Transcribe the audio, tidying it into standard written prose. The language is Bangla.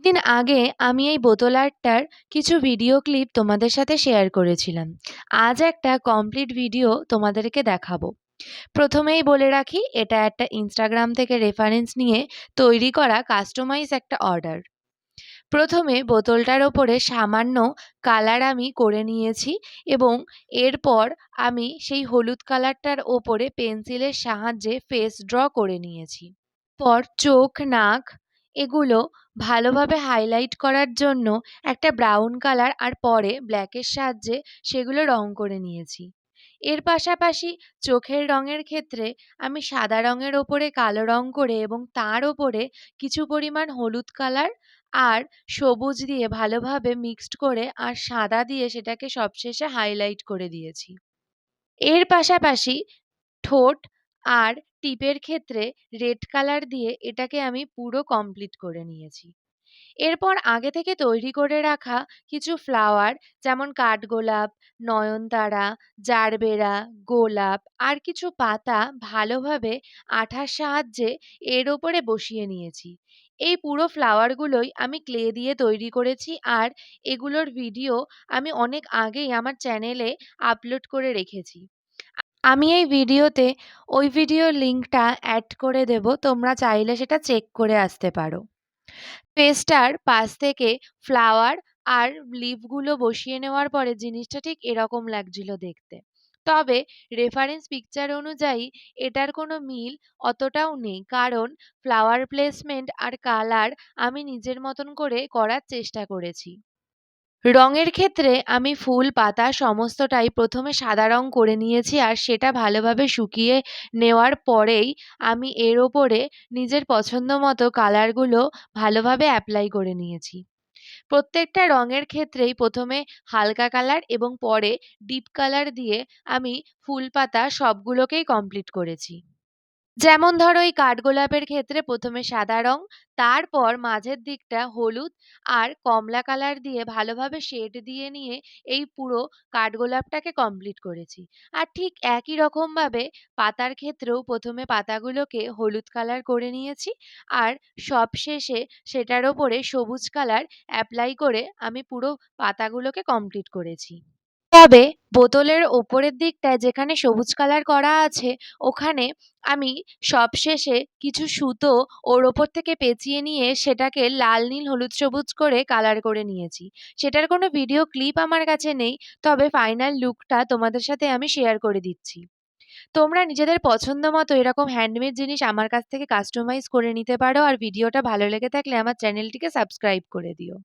কয়েকদিন আগে আমি এই বোতল আর্টটার কিছু ভিডিও ক্লিপ তোমাদের সাথে শেয়ার করেছিলাম। আজ একটা কমপ্লিট ভিডিও তোমাদেরকে দেখাবো। প্রথমেই বলে রাখি, এটা একটা ইনস্টাগ্রাম থেকে রেফারেন্স নিয়ে তৈরি করা কাস্টমাইজ একটা অর্ডার। প্রথমে বোতলটার ওপরে সামান্য কালার আমি করে নিয়েছি এবং এরপর আমি সেই হলুদ কালারটার ওপরে পেন্সিলের সাহায্যে ফেস ড্র করে নিয়েছি। পর চোখ, নাক এগুলো ভালোভাবে হাইলাইট করার জন্য একটা ব্রাউন কালার আর পরে ব্ল্যাকের সাহায্যে সেগুলো রং করে নিয়েছি। এর পাশাপাশি চোখের রঙের ক্ষেত্রে আমি সাদা রঙের ওপরে কালো রং করে এবং তার ওপরে কিছু পরিমাণ হলুদ কালার আর সবুজ দিয়ে ভালোভাবে মিক্সড করে আর সাদা দিয়ে সেটাকে সবশেষে হাইলাইট করে দিয়েছি। এর পাশাপাশি ঠোঁট আর টিপের ক্ষেত্রে রেড কালার দিয়ে এটাকে আমি পুরো কমপ্লিট করে নিয়েছি। এরপর আগে থেকে তৈরি করে রাখা কিছু ফ্লাওয়ার, যেমন কাঠগোলাপ, নয়নতারা, জারবেরা, গোলাপ আর কিছু পাতা ভালোভাবে আঠার সাহায্যে এর ওপরে বসিয়ে নিয়েছি। এই পুরো ফ্লাওয়ারগুলোই আমি ক্লে দিয়ে তৈরি করেছি আর এগুলোর ভিডিও আমি অনেক আগেই আমার চ্যানেলে আপলোড করে রেখেছি। আমি এই ভিডিওতে ওই ভিডিওর লিঙ্কটা অ্যাড করে দেব, তোমরা চাইলে সেটা চেক করে আসতে পারো। পেজটার পাশ থেকে ফ্লাওয়ার আর লিফগুলো বসিয়ে নেওয়ার পরে জিনিসটা ঠিক এরকম লাগছিল দেখতে। তবে রেফারেন্স পিকচার অনুযায়ী এটার কোনো মিল অতটাও নেই, কারণ ফ্লাওয়ার প্লেসমেন্ট আর কালার আমি নিজের মতন করে করার চেষ্টা করেছি। রঙের ক্ষেত্রে আমি ফুল, পাতা সমস্তটাই প্রথমে সাদা রং করে নিয়েছি আর সেটা ভালোভাবে শুকিয়ে নেওয়ার পরেই আমি এর ওপরে নিজের পছন্দ মতো কালারগুলো ভালোভাবে অ্যাপ্লাই করে নিয়েছি। প্রত্যেকটা রঙের ক্ষেত্রেই প্রথমে হালকা কালার এবং পরে ডিপ কালার দিয়ে আমি ফুল, পাতা সবগুলোকেই কমপ্লিট করেছি। যেমন ধরো, এই কাঠগোলাপের ক্ষেত্রে প্রথমে সাদা রং, তারপর মাঝের দিকটা হলুদ আর কমলা কালার দিয়ে ভালোভাবে শেড দিয়ে নিয়ে এই পুরো কাঠগোলাপটাকে কমপ্লিট করেছি। আর ঠিক একই রকমভাবে পাতার ক্ষেত্রেও প্রথমে পাতাগুলোকে হলুদ কালার করে নিয়েছি আর সবশেষে সেটার ওপরে সবুজ কালার অ্যাপ্লাই করে আমি পুরো পাতাগুলোকে কমপ্লিট করেছি। তবে বোতলের ওপরের দিকটায় যেখানে সবুজ কালার করা আছে, ওখানে আমি সবশেষে কিছু সুতো ওর ওপর থেকে পেঁচিয়ে নিয়ে সেটাকে লাল, নীল, হলুদ, সবুজ করে কালার করে নিয়েছি। সেটার কোনো ভিডিও ক্লিপ আমার কাছে নেই, তবে ফাইনাল লুকটা তোমাদের সাথে আমি শেয়ার করে দিচ্ছি। তোমরা নিজেদের পছন্দ মতো এরকম হ্যান্ডমেড জিনিস আমার কাছ থেকে কাস্টমাইজ করে নিতে পারো। আর ভিডিওটা ভালো লেগে থাকলে আমার চ্যানেলটিকে সাবস্ক্রাইব করে দিও।